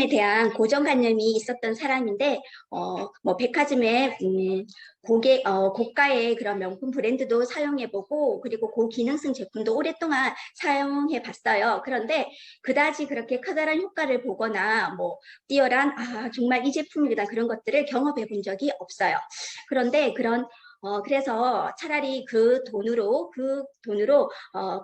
에 대한 고정관념이 있었던 사람인데 뭐 백화점에 고가의 그런 명품 브랜드도 사용해보고 그리고 고기능성 제품도 오랫동안 사용해봤어요. 그런데 그다지 그렇게 커다란 효과를 보거나 뭐 뛰어난 정말 이 제품이다 그런 것들을 경험해 본 적이 없어요. 그런데 그래서 차라리 그 돈으로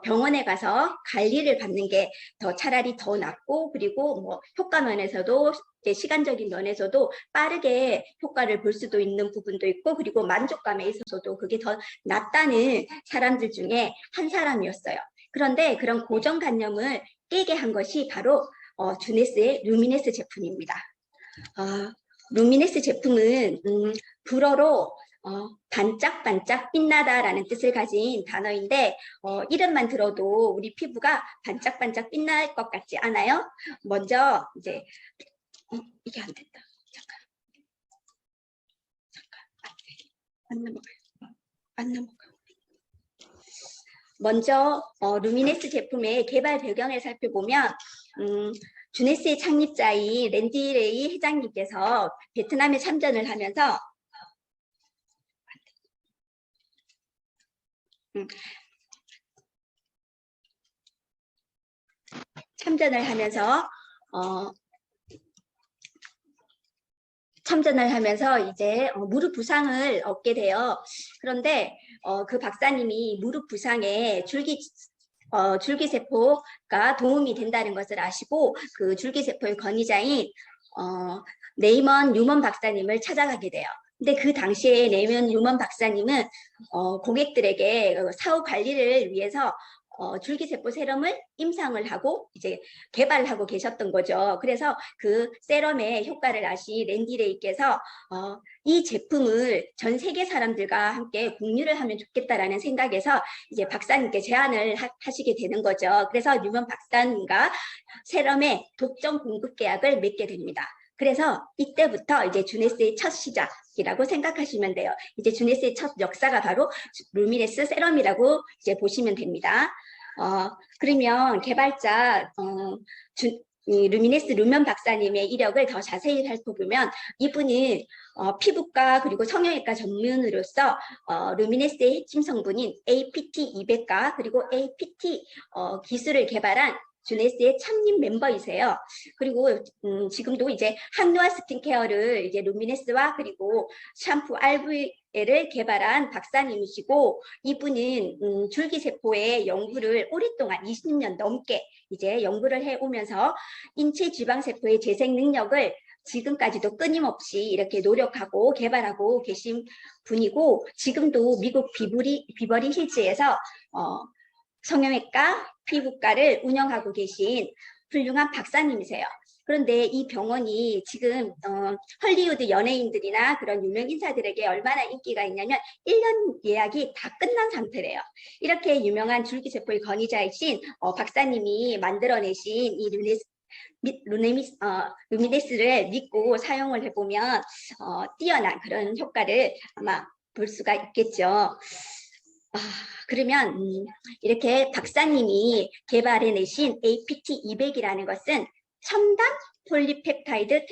병원에 가서 관리를 받는 게 차라리 더 낫고, 그리고 뭐 효과 면에서도 시간적인 면에서도 빠르게 효과를 볼 수도 있는 부분도 있고, 그리고 만족감에 있어서도 그게 더 낫다는 사람들 중에 한 사람이었어요. 그런데 그런 고정관념을 깨게 한 것이 바로 주네스의 루미네스 제품입니다. 루미네스 제품은 불어로 반짝반짝 빛나다라는 뜻을 가진 단어인데 이름만 들어도 우리 피부가 반짝반짝 빛날 것 같지 않아요? 먼저 이제 이게 안 된다. 안 넘어가요. 안 넘어가요. 먼저 루미네스 제품의 개발 배경을 살펴보면 주네스의 창립자인 랜디 레이 회장님께서 베트남에 참전을 하면서 참전을 하면서 이제 무릎 부상을 얻게 돼요. 그런데 그 박사님이 무릎 부상에 줄기세포가 도움이 된다는 것을 아시고 그 줄기세포의 권위자인 네이먼 뉴먼 박사님을 찾아가게 돼요. 근데 그 당시에 네이먼 뉴먼 박사님은 고객들에게 사후 관리를 위해서 줄기세포 세럼을 임상을 하고 이제 개발하고 계셨던 거죠. 그래서 그 세럼의 효과를 아신 랜디 레이께서 이 제품을 전 세계 사람들과 함께 공유를 하면 좋겠다라는 생각에서 이제 박사님께 제안을 하시게 되는 거죠. 그래서 뉴먼 박사님과 세럼의 독점 공급 계약을 맺게 됩니다. 그래서 이때부터 이제 주네스의 첫 시작이라고 생각하시면 돼요. 이제 주네스의 첫 역사가 바로 루미네스 세럼이라고 이제 보시면 됩니다. 그러면 개발자 루미네스 루면 박사님의 이력을 더 자세히 살펴보면 이분은 피부과 그리고 성형외과 전문의로서 루미네스의 핵심 성분인 APT200과 그리고 APT 기술을 개발한 주네스의 참님 멤버이세요. 그리고 지금도 이제 한노아 스킨케어를 이제 루미네스와 그리고 샴푸 RV를 개발한 박사님이시고 이분은 줄기세포의 연구를 오랫동안 20년 넘게 이제 연구를 해오면서 인체 지방세포의 재생 능력을 지금까지도 끊임없이 이렇게 노력하고 개발하고 계신 분이고 지금도 미국 비버리 힐즈에서 성형외과, 피부과를 운영하고 계신 훌륭한 박사님이세요. 그런데 이 병원이 지금 헐리우드 연예인들이나 그런 유명 인사들에게 얼마나 인기가 있냐면 1년 예약이 다 끝난 상태래요. 이렇게 유명한 줄기세포의 권위자이신 박사님이 만들어내신 이 루미네스를 믿고 사용을 해보면 뛰어난 그런 효과를 아마 볼 수가 있겠죠. 그러면 이렇게 박사님이 개발해내신 APT200이라는 것은 첨단 폴리펩타이드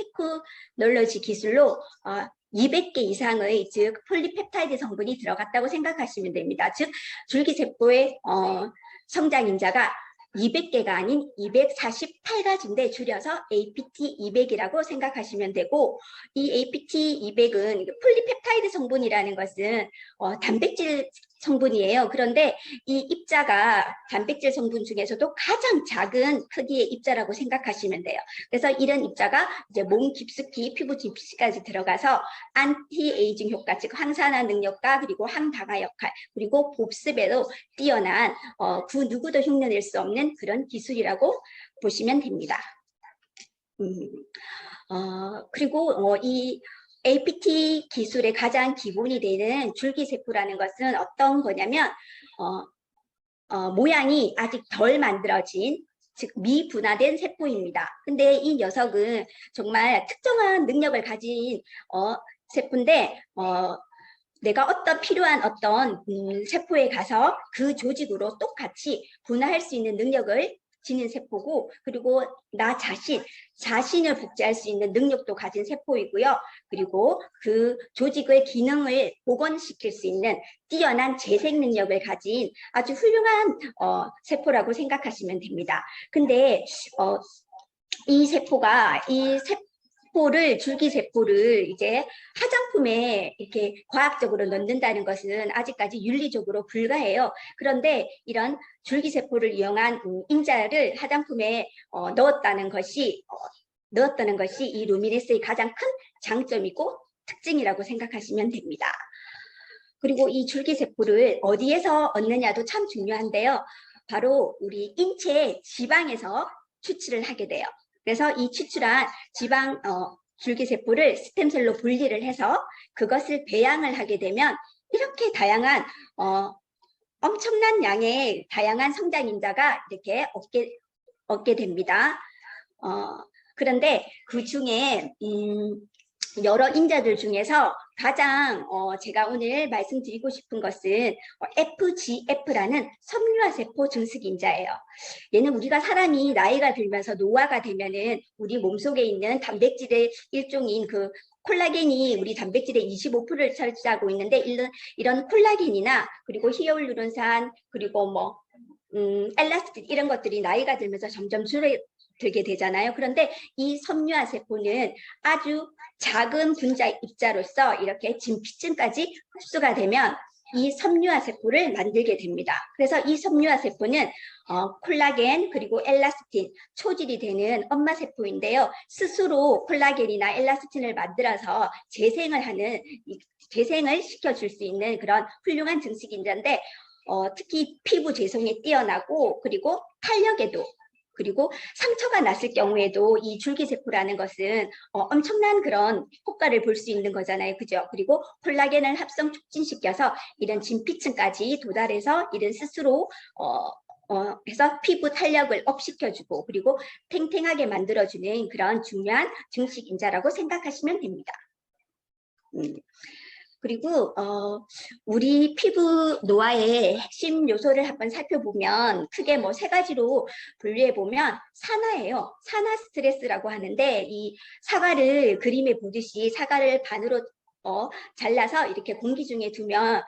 테크놀로지 기술로 200개 이상의 즉 폴리펩타이드 성분이 들어갔다고 생각하시면 됩니다. 즉 줄기세포의 성장인자가 200개가 아닌 248가지인데 줄여서 APT200이라고 생각하시면 되고 이 APT200은 폴리펩타이드 성분이라는 것은 단백질 성분이에요. 그런데 이 입자가 단백질 성분 중에서도 가장 작은 크기의 입자라고 생각하시면 돼요. 그래서 이런 입자가 이제 몸 깊숙이 피부 깊숙이까지 들어가서 안티에이징 효과, 즉 항산화 능력과 그리고 항방화 역할, 그리고 복습에도 뛰어난 그 누구도 흉내낼 수 없는 그런 기술이라고 보시면 됩니다. 그리고 이 APT 기술의 가장 기본이 되는 줄기세포라는 것은 어떤 거냐면 모양이 아직 덜 만들어진 즉 미분화된 세포입니다. 근데 이 녀석은 정말 특정한 능력을 가진 세포인데 내가 필요한 어떤 세포에 가서 그 조직으로 똑같이 분화할 수 있는 능력을 지닌 세포고, 그리고 나 자신을 복제할 수 있는 능력도 가진 세포이고요. 그리고 그 조직의 기능을 복원시킬 수 있는 뛰어난 재생 능력을 가진 아주 훌륭한 세포라고 생각하시면 됩니다. 근데 이 세포를 줄기세포를 이제 화장품에 이렇게 과학적으로 넣는다는 것은 아직까지 윤리적으로 불가해요. 그런데 이런 줄기세포를 이용한 인자를 화장품에 넣었다는 것이 이 루미네스의 가장 큰 장점이고 특징이라고 생각하시면 됩니다. 그리고 이 줄기세포를 어디에서 얻느냐도 참 중요한데요. 바로 우리 인체 지방에서 추출을 하게 돼요. 그래서 이 추출한 지방 줄기세포를 스템셀로 분리를 해서 그것을 배양을 하게 되면 이렇게 다양한 엄청난 양의 다양한 성장인자가 이렇게 얻게 됩니다. 그런데 그 중에 여러 인자들 중에서 가장 제가 오늘 말씀드리고 싶은 것은 FGF라는 섬유화세포 증식인자예요. 얘는 우리가 사람이 나이가 들면서 노화가 되면은 우리 몸속에 있는 단백질의 일종인 그 콜라겐이 우리 단백질의 25%를 차지하고 있는데 이런 콜라겐이나 그리고 히알루론산 그리고 뭐 엘라스틴 이런 것들이 나이가 들면서 점점 줄어들게 되잖아요. 그런데 이 섬유화세포는 아주 작은 분자 입자로서 이렇게 진피층까지 흡수가 되면 이 섬유화세포를 만들게 됩니다. 그래서 이 섬유화세포는 콜라겐 그리고 엘라스틴 초질이 되는 엄마세포인데요. 스스로 콜라겐이나 엘라스틴을 만들어서 재생을 시켜줄 수 있는 그런 훌륭한 증식인자인데 특히 피부 재성에 뛰어나고 그리고 탄력에도 그리고 상처가 났을 경우에도 이 줄기세포라는 것은 엄청난 그런 효과를 볼 수 있는 거잖아요. 그죠? 그리고 콜라겐을 합성 촉진시켜서 이런 진피층까지 도달해서 이런 스스로 해서 피부 탄력을 업시켜주고 그리고 탱탱하게 만들어주는 그런 중요한 증식인자라고 생각하시면 됩니다. 그리고 우리 피부 노화의 핵심 요소를 한번 살펴보면 크게 뭐 3가지로 분류해 보면 산화예요. 산화 스트레스라고 하는데 이 사과를 그림에 보듯이 사과를 반으로 잘라서 이렇게 공기 중에 두면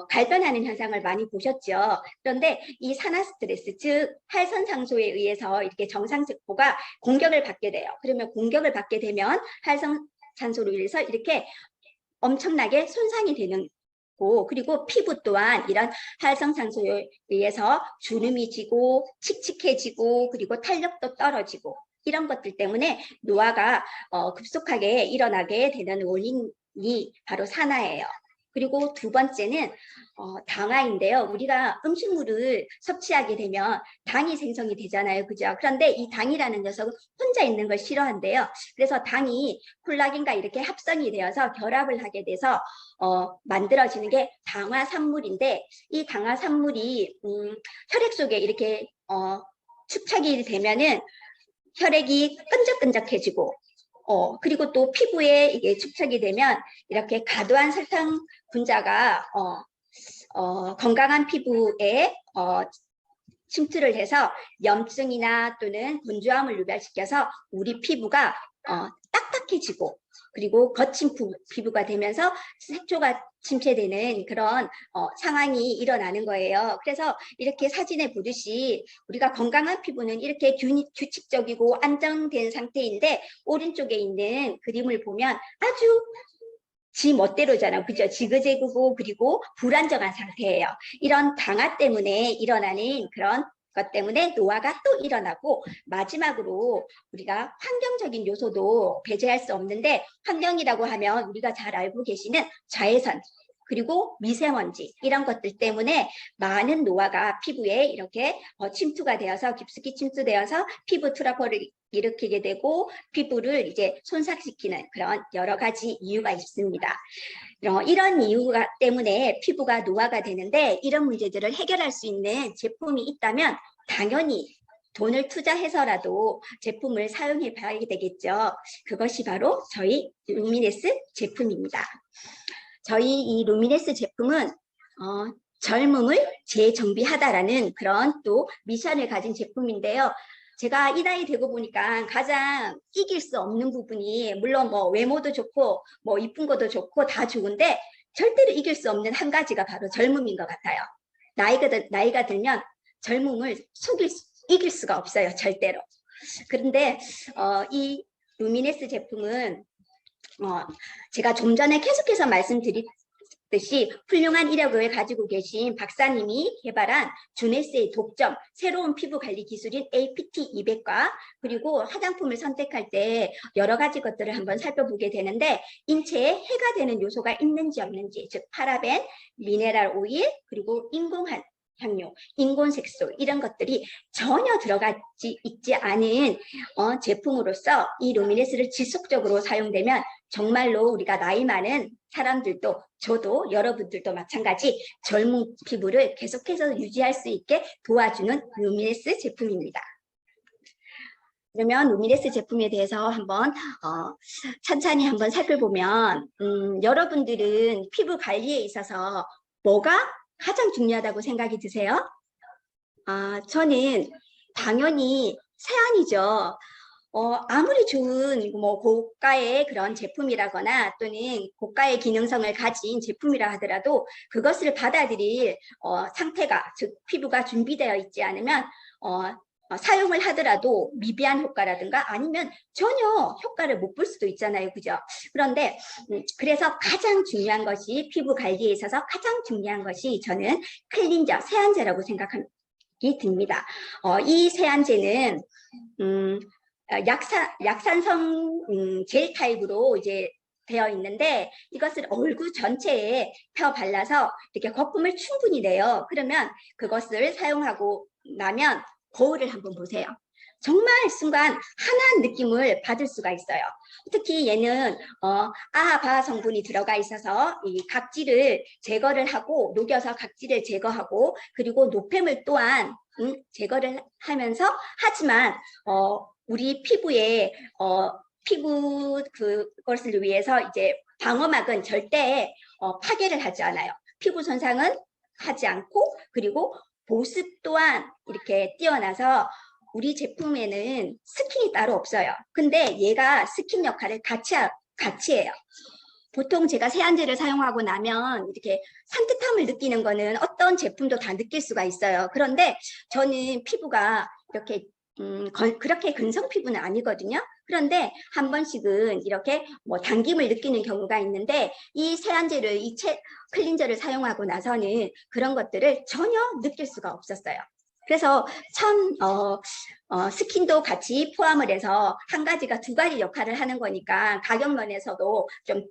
갈변하는 현상을 많이 보셨죠. 그런데 이 산화 스트레스, 즉 활선상소에 의해서 이렇게 정상세포가 공격을 받게 돼요. 그러면 공격을 받게 되면 활선산소로 인해서 이렇게 엄청나게 손상이 되는 거 그리고 피부 또한 이런 활성산소에 의해서 주름이 지고 칙칙해지고 그리고 탄력도 떨어지고 이런 것들 때문에 노화가 급속하게 일어나게 되는 원인이 바로 산화예요. 그리고 2번째는 당화인데요. 우리가 음식물을 섭취하게 되면 당이 생성이 되잖아요. 그죠? 그런데 이 당이라는 녀석은 혼자 있는 걸 싫어한대요. 그래서 당이 콜라겐과 이렇게 합성이 되어서 결합을 하게 돼서 만들어지는 게 당화산물인데 이 당화산물이 혈액 속에 이렇게 축적이 되면은 혈액이 끈적끈적해지고 그리고 또 피부에 이게 축적이 되면 이렇게 과도한 설탕 분자가 건강한 피부에 침투를 해서 염증이나 또는 건조함을 유발시켜서 우리 피부가 딱딱해지고 그리고 거친 피부가 되면서 색소가 침체되는 그런 상황이 일어나는 거예요. 그래서 이렇게 사진에 보듯이 우리가 건강한 피부는 이렇게 규칙적이고 안정된 상태인데 오른쪽에 있는 그림을 보면 아주 지 멋대로잖아. 그죠? 지그재그고 그리고 불안정한 상태예요. 이런 당화 때문에 일어나는 그런 것 때문에 노화가 또 일어나고 마지막으로 우리가 환경적인 요소도 배제할 수 없는데 환경이라고 하면 우리가 잘 알고 계시는 자외선 그리고 미세먼지 이런 것들 때문에 많은 노화가 피부에 이렇게 침투가 되어서 깊숙이 침투되어서 피부 트러블을 일으키게 되고 피부를 이제 손상시키는 그런 여러 가지 이유가 있습니다. 이런 이유 때문에 피부가 노화가 되는데 이런 문제들을 해결할 수 있는 제품이 있다면 당연히 돈을 투자해서라도 제품을 사용해 봐야 되겠죠. 그것이 바로 저희 루미네스 제품입니다. 저희 이 루미네스 제품은 젊음을 재정비하다라는 그런 또 미션을 가진 제품인데요. 제가 이 나이 되고 보니까 가장 이길 수 없는 부분이 물론 뭐 외모도 좋고 뭐 이쁜 것도 좋고 다 좋은데 절대로 이길 수 없는 한 가지가 바로 젊음인 것 같아요. 나이가 들면 젊음을 이길 수가 없어요. 절대로. 그런데 이 루미네스 제품은 제가 좀 전에 계속해서 말씀드렸듯이 훌륭한 이력을 가지고 계신 박사님이 개발한 주네스의 독점, 새로운 피부 관리 기술인 APT200과 그리고 화장품을 선택할 때 여러 가지 것들을 한번 살펴보게 되는데 인체에 해가 되는 요소가 있는지 없는지, 즉 파라벤, 미네랄 오일, 그리고 향료, 인공색소 이런 것들이 전혀 들어가지 있지 않은 제품으로서 이 루미네스를 지속적으로 사용되면 정말로 우리가 나이 많은 사람들도 저도 여러분들도 마찬가지 젊은 피부를 계속해서 유지할 수 있게 도와주는 루미네스 제품입니다. 그러면 루미네스 제품에 대해서 한번 천천히 한번 살펴보면 여러분들은 피부 관리에 있어서 뭐가 가장 중요하다고 생각이 드세요? 저는 당연히 세안이죠. 아무리 좋은 뭐 고가의 그런 제품이라거나 또는 고가의 기능성을 가진 제품이라 하더라도 그것을 받아들일 상태가 즉 피부가 준비되어 있지 않으면 사용을 하더라도 미비한 효과라든가 아니면 전혀 효과를 못 볼 수도 있잖아요. 그죠? 그런데 그래서 가장 중요한 것이 피부 관리에 있어서 가장 중요한 것이 저는 클린저, 세안제라고 생각이 듭니다. 이 세안제는 약산성 젤 타입으로 이제 되어 있는데 이것을 얼굴 전체에 펴 발라서 이렇게 거품을 충분히 내요. 그러면 그것을 사용하고 나면 거울을 한번 보세요. 정말 순간 환한 느낌을 받을 수가 있어요. 특히 얘는 아하바 성분이 들어가 있어서 이 각질을 제거를 하고 녹여서 각질을 제거하고 그리고 노폐물 또한 제거를 하면서 하지만 우리 피부에 피부 그것을 위해서 이제 방어막은 절대 파괴를 하지 않아요. 피부 손상은 하지 않고 그리고 보습 또한 이렇게 뛰어나서 우리 제품에는 스킨이 따로 없어요. 근데 얘가 스킨 역할을 같이 해요. 보통 제가 세안제를 사용하고 나면 이렇게 산뜻함을 느끼는 거는 어떤 제품도 다 느낄 수가 있어요. 그런데 저는 피부가 이렇게 그렇게 근성 피부는 아니거든요. 그런데 한 번씩은 이렇게 뭐 당김을 느끼는 경우가 있는데 이 세안제를 클린저를 사용하고 나서는 그런 것들을 전혀 느낄 수가 없었어요. 그래서 참 스킨도 같이 포함을 해서 한 가지가 두 가지 역할을 하는 거니까 가격면에서도 좀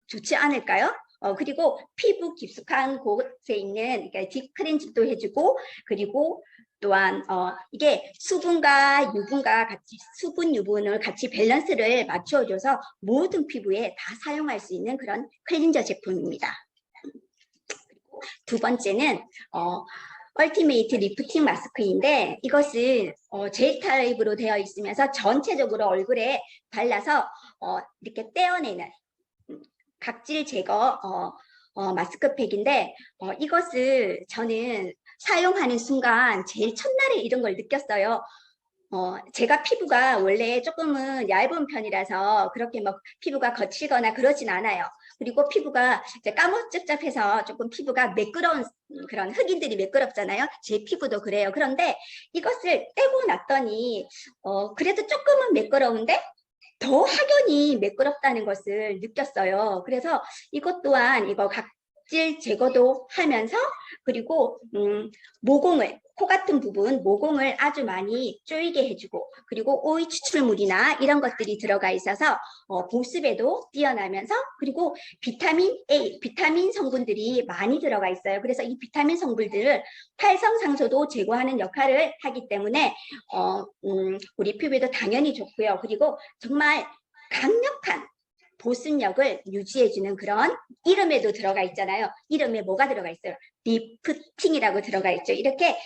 좋지 않을까요? 그리고 피부 깊숙한 곳에 있는 그러니까 딥클렌징도 해주고 그리고 또한 이게 수분과 유분과 같이 수분 유분을 같이 밸런스를 맞춰줘서 모든 피부에 다 사용할 수 있는 그런 클렌저 제품입니다. 두 번째는 얼티메이트 리프팅 마스크인데 이것은 젤 타입으로 되어 있으면서 전체적으로 얼굴에 발라서 이렇게 떼어내는 각질 제거 마스크팩인데 이것을 저는 사용하는 순간 제일 첫날에 이런 걸 느꼈어요. 제가 피부가 원래 조금은 얇은 편이라서 그렇게 막 피부가 거칠거나 그러진 않아요. 그리고 피부가 이제 까무잡잡해서 조금 피부가 매끄러운 그런 흑인들이 매끄럽잖아요. 제 피부도 그래요. 그런데 이것을 떼고 났더니 그래도 조금은 매끄러운데 더 확연히 매끄럽다는 것을 느꼈어요. 그래서 이것 또한 이거 각질 제거도 하면서 그리고 모공을 코 같은 부분 모공을 아주 많이 조이게 해주고 그리고 오이 추출물이나 이런 것들이 들어가 있어서 보습에도 뛰어나면서 그리고 비타민 A, 비타민 성분들이 많이 들어가 있어요. 그래서 이 비타민 성분들을 활성산소도 제거하는 역할을 하기 때문에 우리 피부에도 당연히 좋고요. 그리고 정말 강력한 보습력을 유지해주는 그런 이름에도 들어가 있잖아요. 이름에 뭐가 들어가 있어요? 리프팅이라고 들어가 있죠. 이렇게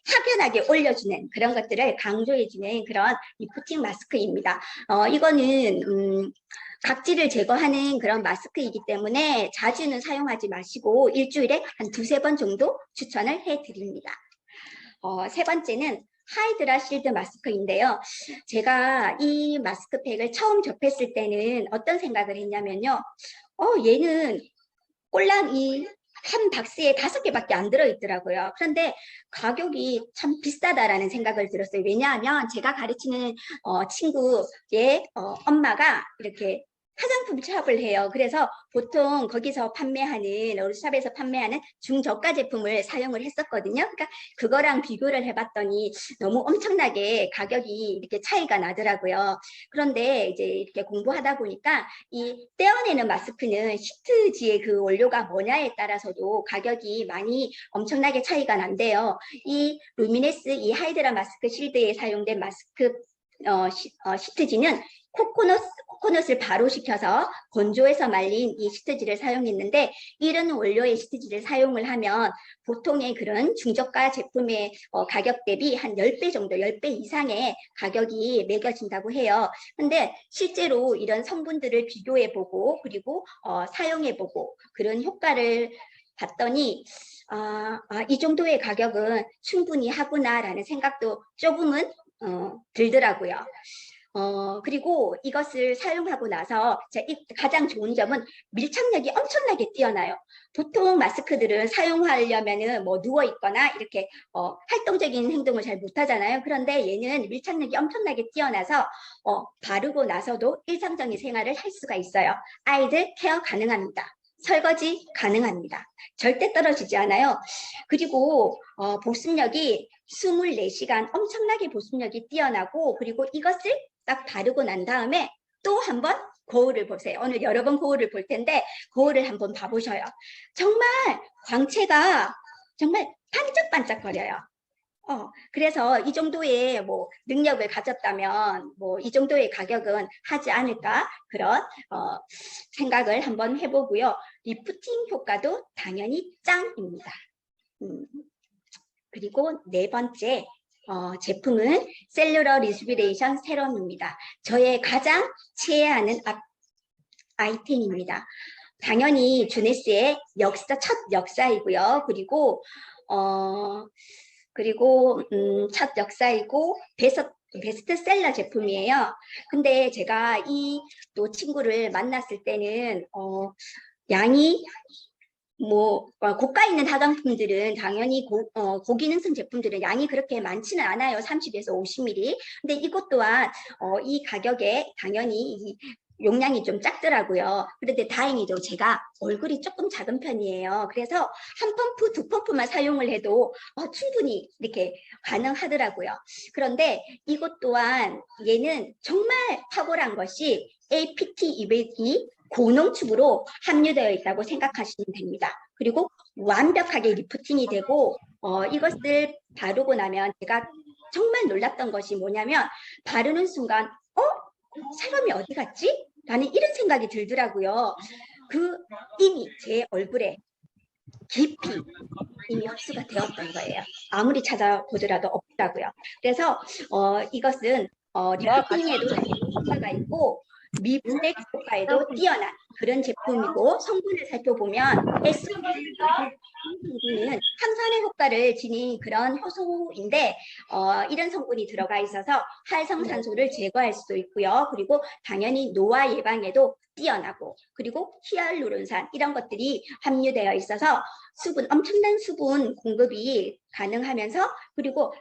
확연하게 올려주는 그런 것들을 강조해주는 그런 리프팅 마스크입니다. 이거는 각질을 제거하는 그런 마스크이기 때문에 자주는 사용하지 마시고 일주일에 한 두세 번 정도 추천을 해드립니다. 세 번째는 하이드라 실드 마스크인데요. 제가 이 마스크팩을 처음 접했을 때는 어떤 생각을 했냐면요. 얘는 꼴랑 이 한 박스에 5개밖에 안 들어있더라고요. 그런데 가격이 참 비싸다라는 생각을 들었어요. 왜냐하면 제가 가르치는 친구의 엄마가 이렇게 화장품 샵을 해요. 그래서 보통 거기서 판매하는 샵에서 판매하는 중저가 제품을 사용을 했었거든요. 그러니까 그거랑 비교를 해봤더니 너무 엄청나게 가격이 이렇게 차이가 나더라고요. 그런데 이제 이렇게 공부하다 보니까 이 떼어내는 마스크는 시트지의 그 원료가 뭐냐에 따라서도 가격이 많이 엄청나게 차이가 난대요. 이 루미네스 이 하이드라 마스크 실드에 사용된 마스크 시트지는 코코넛을 발효시켜서 건조해서 말린 이 시트지를 사용했는데 이런 원료의 시트지를 사용을 하면 보통의 그런 중저가 제품의 가격 대비 한 10배 정도, 10배 이상의 가격이 매겨진다고 해요. 근데 실제로 이런 성분들을 비교해보고 그리고 사용해보고 그런 효과를 봤더니 이 정도의 가격은 충분히 하구나라는 생각도 조금은 들더라고요. 그리고 이것을 사용하고 나서 가장 좋은 점은 밀착력이 엄청나게 뛰어나요. 보통 마스크들은 사용하려면은 뭐 누워 있거나 이렇게 활동적인 행동을 잘 못하잖아요. 그런데 얘는 밀착력이 엄청나게 뛰어나서 바르고 나서도 일상적인 생활을 할 수가 있어요. 아이들 케어 가능합니다. 설거지 가능합니다. 절대 떨어지지 않아요. 그리고 보습력이 24시간 엄청나게 보습력이 뛰어나고 그리고 이것을 딱 바르고 난 다음에 또 한번 거울을 보세요. 오늘 여러 번 거울을 볼 텐데 거울을 한번 봐보셔요. 정말 광채가 정말 반짝반짝거려요. 그래서 이 정도의 뭐 능력을 가졌다면 뭐 이 정도의 가격은 하지 않을까 그런 생각을 한번 해보고요. 리프팅 효과도 당연히 짱입니다. 그리고 네 번째 제품은 셀룰러 리스피레이션 세럼입니다. 저의 가장 최애하는 아이템입니다. 당연히 주네스의 첫 역사이고요. 그리고 첫 역사이고 베스트셀러 제품이에요. 근데 제가 이 또 친구를 만났을 때는 양이 뭐 고가 있는 화장품들은 당연히 고기 능성 제품들은 양이 그렇게 많지는 않아요. 30에서 50ml. 근데 이것 또한 이 가격에 당연히 이 용량이 좀 작더라고요. 그런데 다행히도 제가 얼굴이 조금 작은 편이에요. 그래서 한 펌프, 두 펌프만 사용을 해도 충분히 이렇게 가능하더라고요. 그런데 이것 또한 얘는 정말 탁월한 것이 APT 200이 고농축으로 함유되어 있다고 생각하시면 됩니다. 그리고 완벽하게 리프팅이 되고 이것을 바르고 나면 제가 정말 놀랐던 것이 뭐냐면 바르는 순간 세럼이 어디 갔지? 라는 이런 생각이 들더라고요. 이미 제 얼굴에 깊이 이미 흡수가 되었던 거예요. 아무리 찾아보더라도 없더라고요. 그래서 이것은 리프팅에도 효과가 있고 미분색 효과에도 뛰어난 그런 제품이고 성분을 살펴보면 성분은 항산화 효과를 지닌 그런 효소인데 이런 성분이 들어가 있어서 활성산소를 제거할 수도 있고요. 그리고 당연히 노화 예방에도 뛰어나고 그리고 히알루론산 이런 것들이 함유되어 있어서 엄청난 수분 공급이 가능하면서 그리고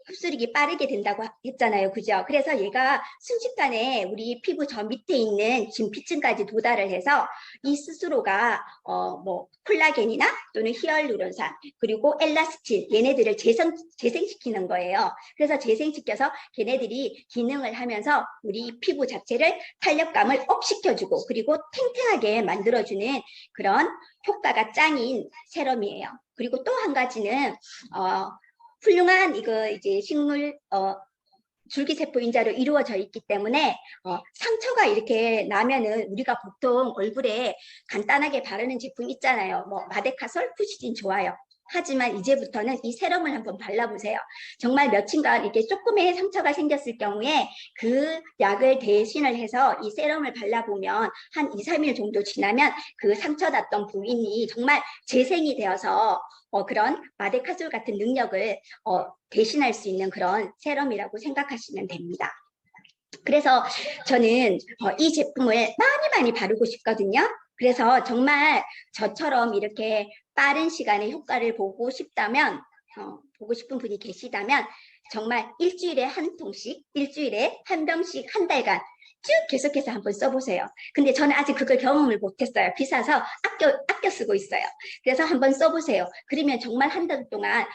흡수력이 빠르게 된다고 했잖아요. 그죠? 그래서 얘가 순식간에 우리 피부 저 밑에 있는 진피층까지 도달을 해서 이 스스로가 뭐 콜라겐이나 또는 히알루론산 그리고 엘라스틴 얘네들을 재생시키는 거예요. 그래서 재생시켜서 걔네들이 기능을 하면서 우리 피부 자체를 탄력감을 업시켜주고 그리고 탱탱하게 만들어주는 그런 효과가 짱인 세럼이에요. 그리고 또 한 가지는 훌륭한 이제 식물 줄기세포인자로 이루어져 있기 때문에 상처가 이렇게 나면은 우리가 보통 얼굴에 간단하게 바르는 제품 있잖아요. 뭐 마데카솔, 푸시딘 좋아요. 하지만 이제부터는 이 세럼을 한번 발라보세요. 정말 며칠간 이렇게 조금의 상처가 생겼을 경우에 그 약을 대신을 해서 이 세럼을 발라보면 한 2, 3일 정도 지나면 그 상처 났던 부위이 정말 재생이 되어서 그런 마데카솔 같은 능력을 대신할 수 있는 그런 세럼이라고 생각하시면 됩니다. 그래서 저는 이 제품을 많이 많이 바르고 싶거든요. 그래서 정말 저처럼 이렇게 빠른 시간에 효과를 보고 싶다면, 보고 싶은 분이 계시다면 정말 일주일에 한 통씩, 일주일에 한 병씩 한 달간 쭉 계속해서 한번 써보세요. 근데 저는 아직 그걸 경험을 못했어요. 비싸서 아껴 쓰고 있어요. 그래서 한번 써보세요. 그러면 정말 한 달 동안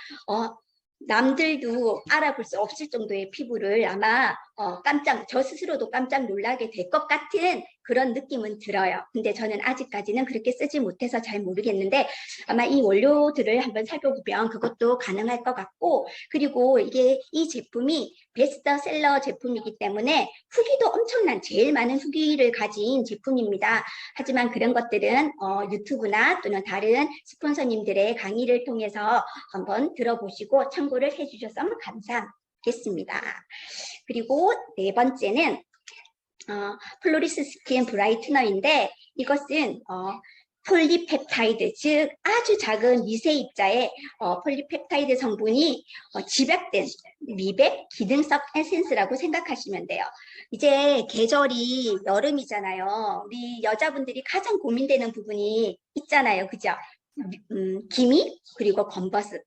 남들도 알아볼 수 없을 정도의 피부를 아마 저 스스로도 깜짝 놀라게 될 것 같은 그런 느낌은 들어요. 근데 저는 아직까지는 그렇게 쓰지 못해서 잘 모르겠는데 아마 이 원료들을 한번 살펴보면 그것도 가능할 것 같고, 그리고 이 제품이 베스트셀러 제품이기 때문에 후기도 엄청난 제일 많은 후기를 가진 제품입니다. 하지만 그런 것들은 유튜브나 또는 다른 스폰서님들의 강의를 통해서 한번 들어보시고 참고를 해주셨으면 감사하겠습니다. 그리고 네 번째는 플로리스 스킨 브라이트너인데 이것은 폴리펩타이드, 즉 아주 작은 미세 입자의 폴리펩타이드 성분이 집약된 미백 기능성 에센스라고 생각하시면 돼요. 이제 계절이 여름이잖아요. 우리 여자분들이 가장 고민되는 부분이 있잖아요. 그죠? 기미 그리고 검버섯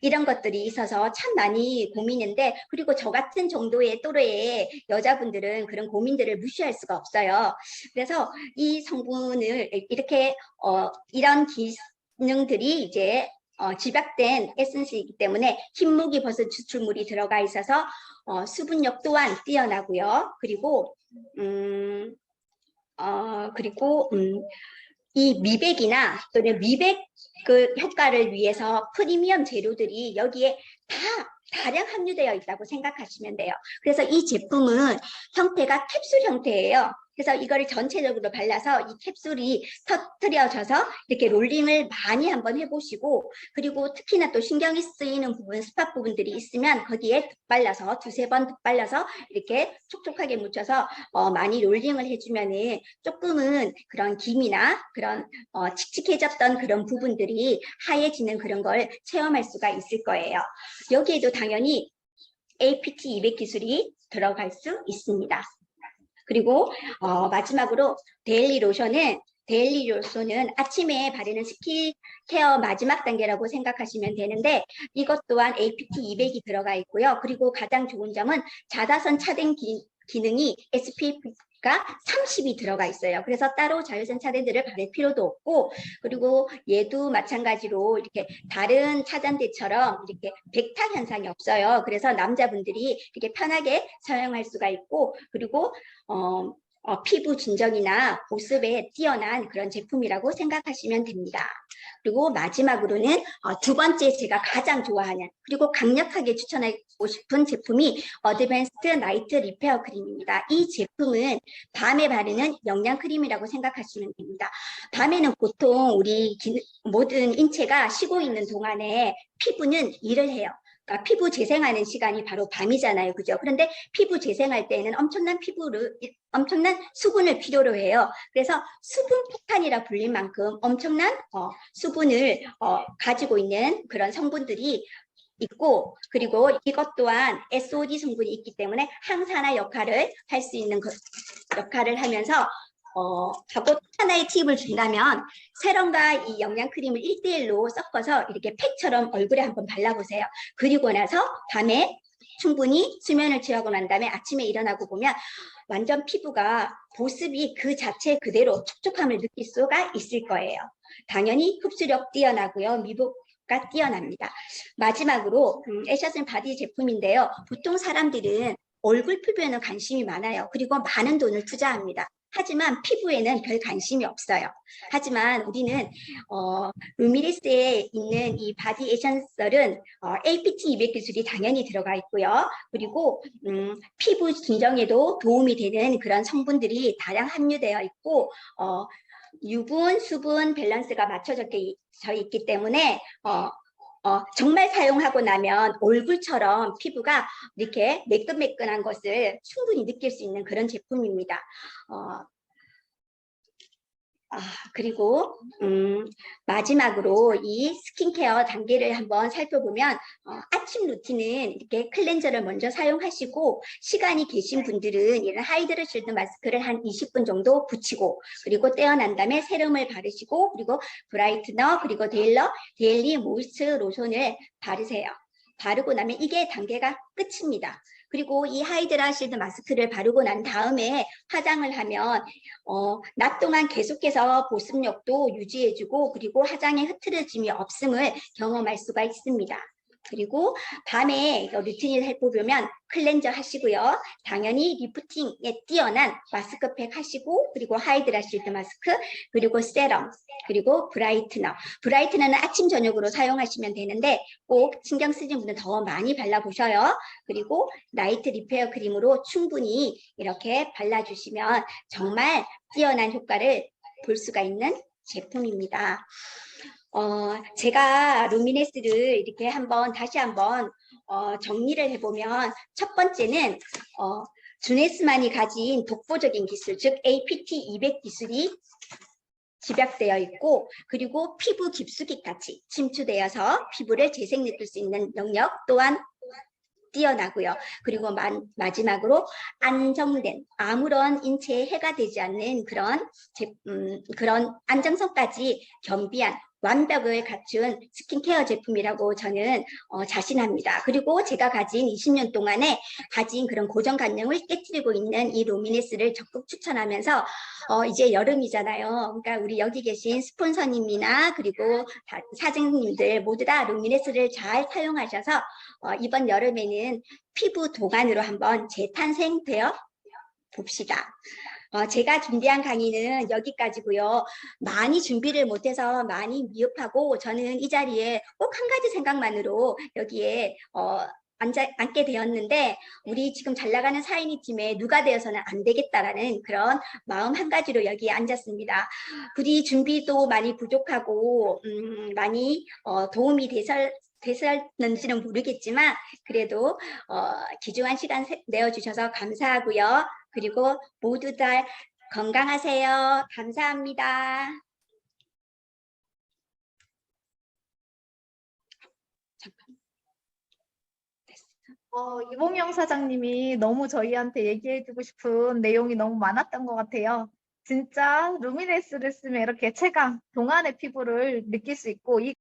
이런 것들이 있어서 참 많이 고민인데, 그리고 저 같은 정도의 또래의 여자분들은 그런 고민들을 무시할 수가 없어요. 그래서 이 성분을 이렇게 이런 기능들이 이제 집약된 에센스이기 때문에 흰무기 버섯 추출물이 들어가 있어서 수분력 또한 뛰어나고요. 그리고 이 미백이나 또는 미백 그 효과를 위해서 프리미엄 재료들이 여기에 다량 함유되어 있다고 생각하시면 돼요. 그래서 이 제품은 형태가 캡슐 형태예요. 그래서 이거를 전체적으로 발라서 이 캡슐이 터트려져서 이렇게 롤링을 많이 한번 해보시고, 그리고 특히나 또 신경이 쓰이는 부분, 스팟 부분들이 있으면 거기에 덧발라서 두세 번 덧발라서 이렇게 촉촉하게 묻혀서 많이 롤링을 해주면은 조금은 그런 기미나 그런 칙칙해졌던 그런 부분들이 하얘지는 그런 걸 체험할 수가 있을 거예요. 여기에도 당연히 APT 200 기술이 들어갈 수 있습니다. 그리고 마지막으로 데일리 로션은 아침에 바르는 스킨케어 마지막 단계라고 생각하시면 되는데 이것 또한 APT 200이 들어가 있고요. 그리고 가장 좋은 점은 자다선 차등 기능이 SPF가 30이 들어가 있어요. 그래서 따로 자외선 차단제를 바를 필요도 없고, 그리고 얘도 마찬가지로 이렇게 다른 차단제처럼 이렇게 백탁 현상이 없어요. 그래서 남자분들이 이렇게 편하게 사용할 수가 있고, 그리고 피부 진정이나 보습에 뛰어난 그런 제품이라고 생각하시면 됩니다. 그리고 마지막으로는 두 번째 제가 가장 좋아하는 그리고 강력하게 추천하고 싶은 제품이 어드밴스드 나이트 리페어 크림입니다. 이 제품은 밤에 바르는 영양 크림이라고 생각하시면 됩니다. 밤에는 보통 우리 모든 인체가 쉬고 있는 동안에 피부는 일을 해요. 그러니까 피부 재생하는 시간이 바로 밤이잖아요. 그죠? 그런데 피부 재생할 때에는 엄청난 수분을 필요로 해요. 그래서 수분 폭탄이라 불릴 만큼 엄청난 수분을 가지고 있는 그런 성분들이 있고, 그리고 이것 또한 SOD 성분이 있기 때문에 항산화 역할을 할 수 있는 역할을 하면서 하고 하나의 팁을 준다면 세럼과 이 영양크림을 1대1로 섞어서 이렇게 팩처럼 얼굴에 한번 발라보세요. 그리고 나서 밤에 충분히 수면을 취하고 난 다음에 아침에 일어나고 보면 완전 피부가 보습이 그 자체 그대로 촉촉함을 느낄 수가 있을 거예요. 당연히 흡수력 뛰어나고요. 미복가 뛰어납니다. 마지막으로 에셔슨 바디 제품인데요. 보통 사람들은 얼굴 피부에는 관심이 많아요. 그리고 많은 돈을 투자합니다. 하지만 피부에는 별 관심이 없어요. 하지만 우리는 루미리스에 있는 이 바디 에센셜은 APT 200 기술이 당연히 들어가 있고요. 그리고 피부 진정에도 도움이 되는 그런 성분들이 다량 함유되어 있고 유분, 수분 밸런스가 맞춰져 있기 때문에 정말 사용하고 나면 얼굴처럼 피부가 이렇게 매끈매끈한 것을 충분히 느낄 수 있는 그런 제품입니다. 어, 그리고 마지막으로 이 스킨케어 단계를 한번 살펴보면 아침 루틴은 이렇게 클렌저를 먼저 사용하시고 시간이 계신 분들은 이런 하이드라 실드 마스크를 한 20분 정도 붙이고 그리고 떼어난 다음에 세럼을 바르시고 그리고 브라이트너 그리고 데일리 모이스트 로션을 바르세요. 바르고 나면 이게 단계가 끝입니다. 그리고 이 하이드라 실드 마스크를 바르고 난 다음에 화장을 하면 낮 동안 계속해서 보습력도 유지해주고 그리고 화장에 흐트러짐이 없음을 경험할 수가 있습니다. 그리고 밤에 루틴을 해보면 클렌저 하시고요. 당연히 리프팅에 뛰어난 마스크팩 하시고 그리고 하이드라 실드 마스크 그리고 세럼 그리고 브라이트너. 브라이트너는 아침 저녁으로 사용하시면 되는데 꼭 신경 쓰시는 분은 더 많이 발라보셔요. 그리고 나이트 리페어 크림으로 충분히 이렇게 발라주시면 정말 뛰어난 효과를 볼 수가 있는 제품입니다. 제가 루미네스를 이렇게 다시 한번 정리를 해보면 첫 번째는 주네스만이 가진 독보적인 기술, 즉 APT200 기술이 집약되어 있고 그리고 피부 깊숙이까지 침투되어서 피부를 재생시킬 수 있는 능력 또한 뛰어나고요. 그리고 마지막으로 안정된 아무런 인체에 해가 되지 않는 그런 안정성까지 겸비한 완벽을 갖춘 스킨케어 제품이라고 저는 자신합니다. 그리고 제가 가진 20년 동안에 가진 그런 고정관념을 깨뜨리고 있는 이 루미네스를 적극 추천하면서 이제 여름이잖아요. 그러니까 우리 여기 계신 스폰서님이나 그리고 사장님들 모두 다 루미네스를 잘 사용하셔서 이번 여름에는 피부 동안으로 한번 재탄생되어 봅시다. 제가 준비한 강의는 여기까지고요. 많이 준비를 못해서 많이 미흡하고 저는 이 자리에 꼭 한 가지 생각만으로 여기에 앉게 되었는데 우리 지금 잘 나가는 사인이 팀에 누가 되어서는 안 되겠다라는 그런 마음 한 가지로 여기에 앉았습니다. 부디 준비도 많이 부족하고 많이 도움이 됐었는지는 모르겠지만 그래도 귀중한 시간 내어주셔서 감사하고요. 그리고 모두 다 건강하세요. 감사합니다. 이봉영 사장님이 너무 저희한테 얘기해주고 싶은 내용이 너무 많았던 것 같아요. 진짜 루미네스를 쓰면 이렇게 체감, 동안의 피부를 느낄 수 있고 이